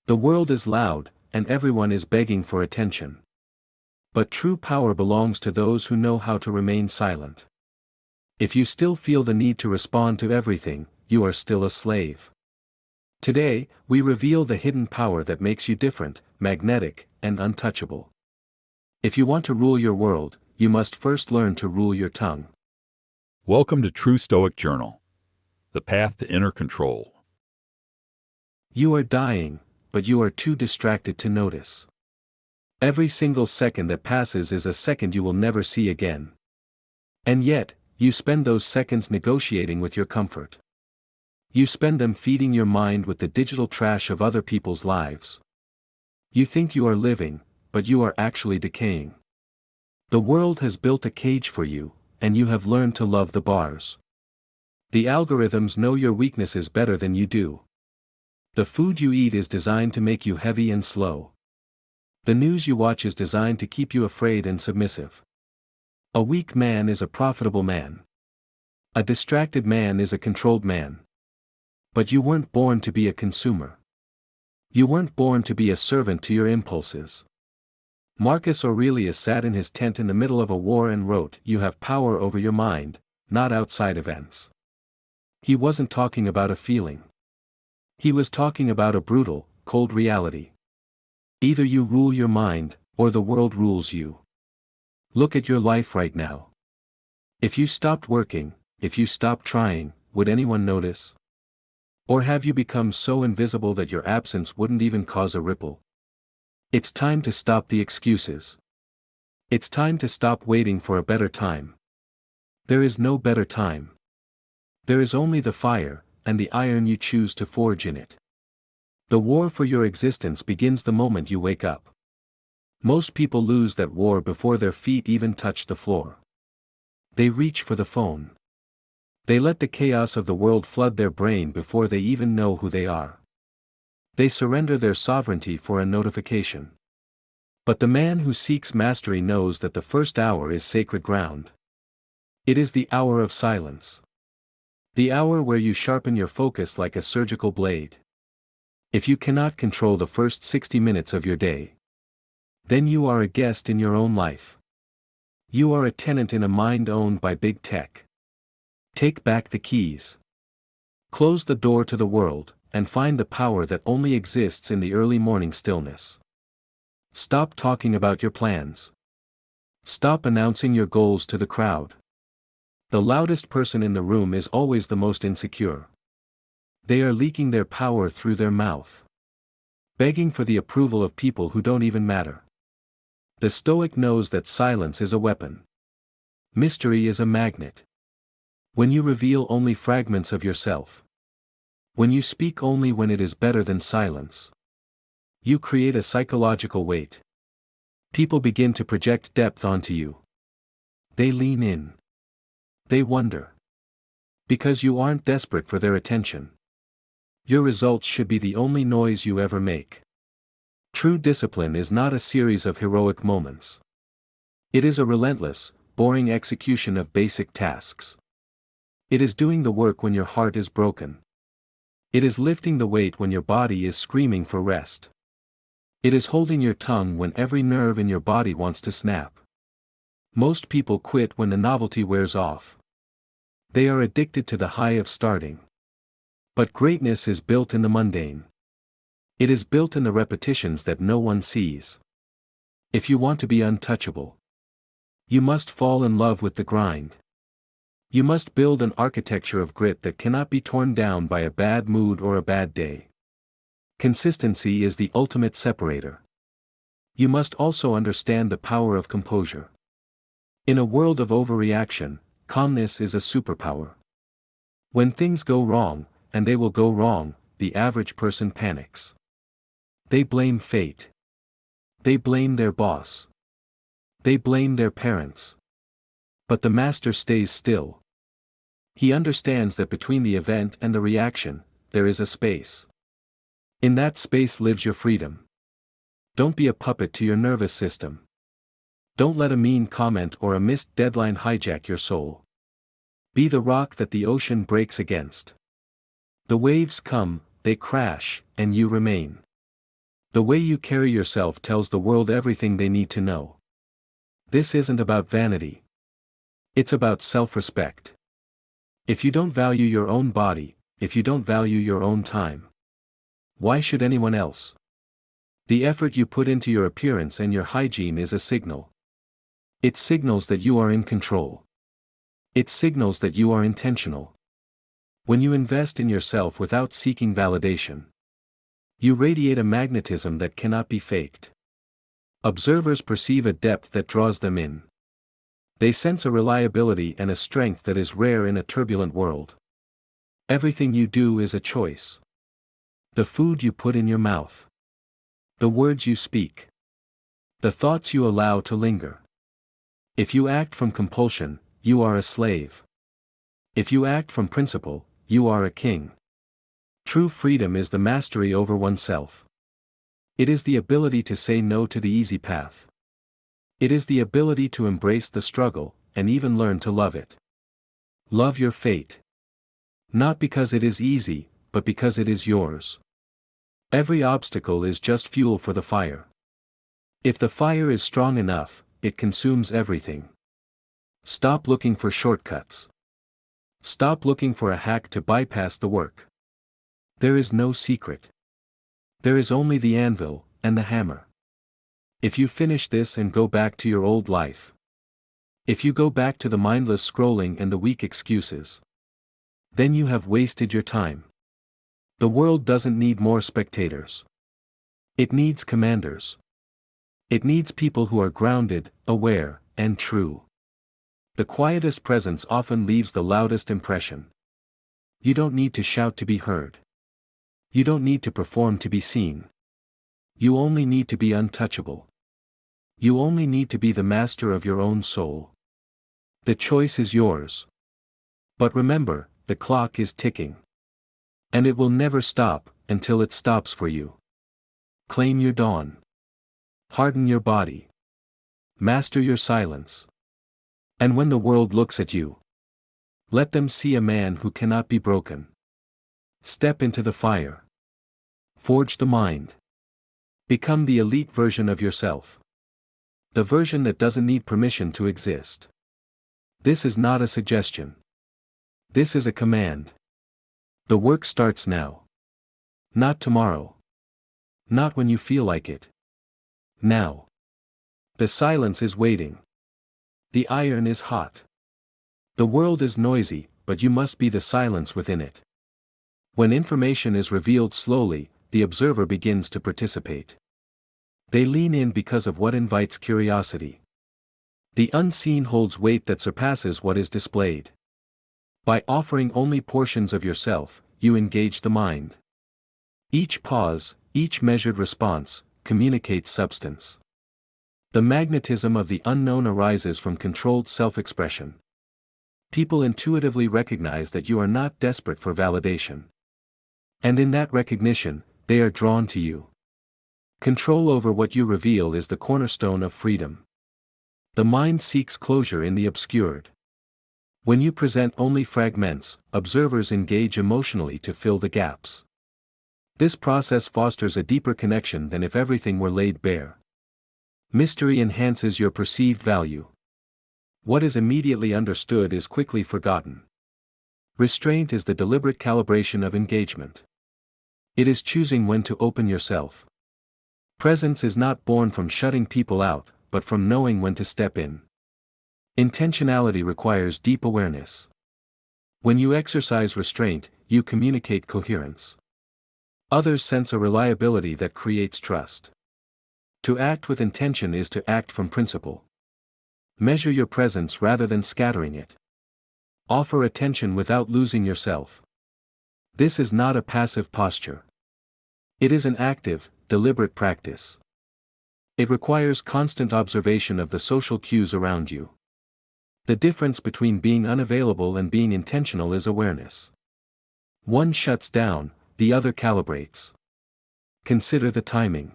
The world is loud, and everyone is begging for attention. But true power belongs to those who know how to remain silent. If you still feel the need to respond to everything, you are still a slave. Today, we reveal the hidden power that makes you different, magnetic, and untouchable. If you want to rule your world, you must first learn to rule your tongue. Welcome to True Stoic Journal, the path to inner control. You are dying, but you are too distracted to notice. Every single second that passes is a second you will never see again. And yet, you spend those seconds negotiating with your comfort. You spend them feeding your mind with the digital trash of other people's lives. You think you are living, but you are actually decaying. The world has built a cage for you, and you have learned to love the bars. The algorithms know your weaknesses better than you do. The food you eat is designed to make you heavy and slow. The news you watch is designed to keep you afraid and submissive. A weak man is a profitable man. A distracted man is a controlled man. But you weren't born to be a consumer. You weren't born to be a servant to your impulses. Marcus Aurelius sat in his tent in the middle of a war and wrote, "You have power over your mind, not outside events." He wasn't talking about a feeling. He was talking about a brutal, cold reality. Either you rule your mind, or the world rules you. Look at your life right now. If you stopped working, if you stopped trying, would anyone notice? Or have you become so invisible that your absence wouldn't even cause a ripple? It's time to stop the excuses. It's time to stop waiting for a better time. There is no better time. There is only the fire, and the iron you choose to forge in it. The war for your existence begins the moment you wake up. Most people lose that war before their feet even touch the floor. They reach for the phone. They let the chaos of the world flood their brain before they even know who they are. They surrender their sovereignty for a notification. But the man who seeks mastery knows that the first hour is sacred ground. It is the hour of silence. The hour where you sharpen your focus like a surgical blade. If you cannot control the first 60 minutes of your day, then you are a guest in your own life. You are a tenant in a mind owned by big tech. Take back the keys. Close the door to the world, and find the power that only exists in the early morning stillness. Stop talking about your plans. Stop announcing your goals to the crowd. The loudest person in the room is always the most insecure. They are leaking their power through their mouth. Begging for the approval of people who don't even matter. The Stoic knows that silence is a weapon. Mystery is a magnet. When you reveal only fragments of yourself. When you speak only when it is better than silence. You create a psychological weight. People begin to project depth onto you. They lean in. They wonder. Because you aren't desperate for their attention. Your results should be the only noise you ever make. True discipline is not a series of heroic moments. It is a relentless, boring execution of basic tasks. It is doing the work when your heart is broken. It is lifting the weight when your body is screaming for rest. It is holding your tongue when every nerve in your body wants to snap. Most people quit when the novelty wears off. They are addicted to the high of starting. But greatness is built in the mundane. It is built in the repetitions that no one sees. If you want to be untouchable, you must fall in love with the grind. You must build an architecture of grit that cannot be torn down by a bad mood or a bad day. Consistency is the ultimate separator. You must also understand the power of composure. In a world of overreaction, calmness is a superpower. When things go wrong, and they will go wrong, the average person panics. They blame fate. They blame their boss. They blame their parents. But the master stays still. He understands that between the event and the reaction, there is a space. In that space lives your freedom. Don't be a puppet to your nervous system. Don't let a mean comment or a missed deadline hijack your soul. Be the rock that the ocean breaks against. The waves come, they crash, and you remain. The way you carry yourself tells the world everything they need to know. This isn't about vanity. It's about self-respect. If you don't value your own body, if you don't value your own time, why should anyone else? The effort you put into your appearance and your hygiene is a signal. It signals that you are in control. It signals that you are intentional. When you invest in yourself without seeking validation, you radiate a magnetism that cannot be faked. Observers perceive a depth that draws them in. They sense a reliability and a strength that is rare in a turbulent world. Everything you do is a choice. The food you put in your mouth. The words you speak. The thoughts you allow to linger. If you act from compulsion, you are a slave. If you act from principle, you are a king. True freedom is the mastery over oneself. It is the ability to say no to the easy path. It is the ability to embrace the struggle, and even learn to love it. Love your fate. Not because it is easy, but because it is yours. Every obstacle is just fuel for the fire. If the fire is strong enough, it consumes everything. Stop looking for shortcuts. Stop looking for a hack to bypass the work. There is no secret. There is only the anvil, and the hammer. If you finish this and go back to your old life. If you go back to the mindless scrolling and the weak excuses. Then you have wasted your time. The world doesn't need more spectators. It needs commanders. It needs people who are grounded, aware, and true. The quietest presence often leaves the loudest impression. You don't need to shout to be heard. You don't need to perform to be seen. You only need to be untouchable. You only need to be the master of your own soul. The choice is yours. But remember, the clock is ticking. And it will never stop, until it stops for you. Claim your dawn. Harden your body. Master your silence. And when the world looks at you, let them see a man who cannot be broken. Step into the fire. Forge the mind. Become the elite version of yourself. The version that doesn't need permission to exist. This is not a suggestion. This is a command. The work starts now. Not tomorrow. Not when you feel like it. Now. The silence is waiting. The iron is hot. The world is noisy, but you must be the silence within it. When information is revealed slowly, the observer begins to participate. They lean in because of what invites curiosity. The unseen holds weight that surpasses what is displayed. By offering only portions of yourself, you engage the mind. Each pause, each measured response, communicates substance. The magnetism of the unknown arises from controlled self-expression. People intuitively recognize that you are not desperate for validation. And in that recognition, they are drawn to you. Control over what you reveal is the cornerstone of freedom. The mind seeks closure in the obscured. When you present only fragments, observers engage emotionally to fill the gaps. This process fosters a deeper connection than if everything were laid bare. Mystery enhances your perceived value. What is immediately understood is quickly forgotten. Restraint is the deliberate calibration of engagement. It is choosing when to open yourself. Presence is not born from shutting people out, but from knowing when to step in. Intentionality requires deep awareness. When you exercise restraint, you communicate coherence. Others sense a reliability that creates trust. To act with intention is to act from principle. Measure your presence rather than scattering it. Offer attention without losing yourself. This is not a passive posture. It is an active, deliberate practice. It requires constant observation of the social cues around you. The difference between being unavailable and being intentional is awareness. One shuts down, the other calibrates. Consider the timing.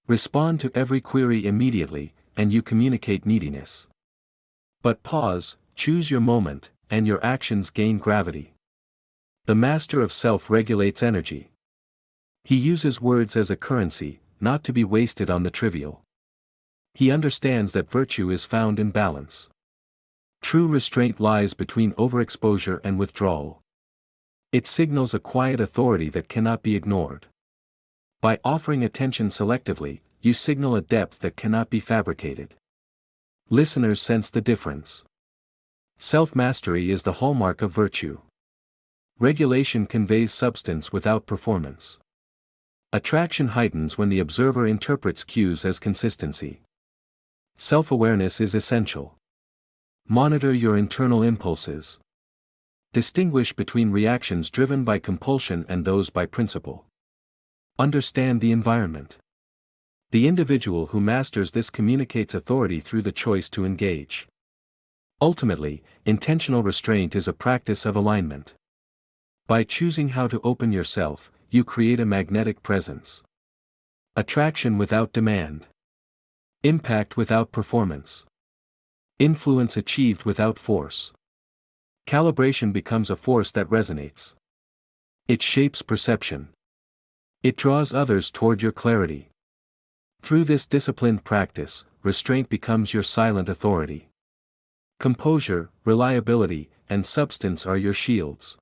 Respond to every query immediately, and you communicate neediness. But pause, choose your moment, and your actions gain gravity. The master of self regulates energy. He uses words as a currency, not to be wasted on the trivial. He understands that virtue is found in balance. True restraint lies between overexposure and withdrawal. It signals a quiet authority that cannot be ignored. By offering attention selectively, you signal a depth that cannot be fabricated. Listeners sense the difference. Self-mastery is the hallmark of virtue. Regulation conveys substance without performance. Attraction heightens when the observer interprets cues as consistency. Self-awareness is essential. Monitor your internal impulses. Distinguish between reactions driven by compulsion and those by principle. Understand the environment. The individual who masters this communicates authority through the choice to engage. Ultimately, intentional restraint is a practice of alignment. By choosing how to open yourself, you create a magnetic presence. Attraction without demand. Impact without performance. Influence achieved without force. Calibration becomes a force that resonates. It shapes perception. It draws others toward your clarity. Through this disciplined practice, restraint becomes your silent authority. Composure, reliability, and substance are your shields.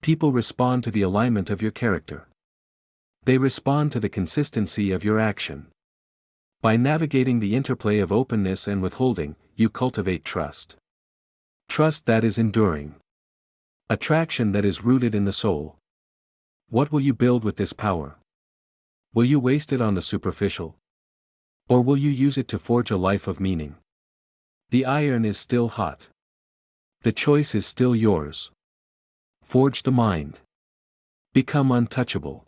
People respond to the alignment of your character. They respond to the consistency of your action. By navigating the interplay of openness and withholding, you cultivate trust. Trust that is enduring. Attraction that is rooted in the soul. What will you build with this power? Will you waste it on the superficial? Or will you use it to forge a life of meaning? The iron is still hot. The choice is still yours. Forge the mind. Become untouchable.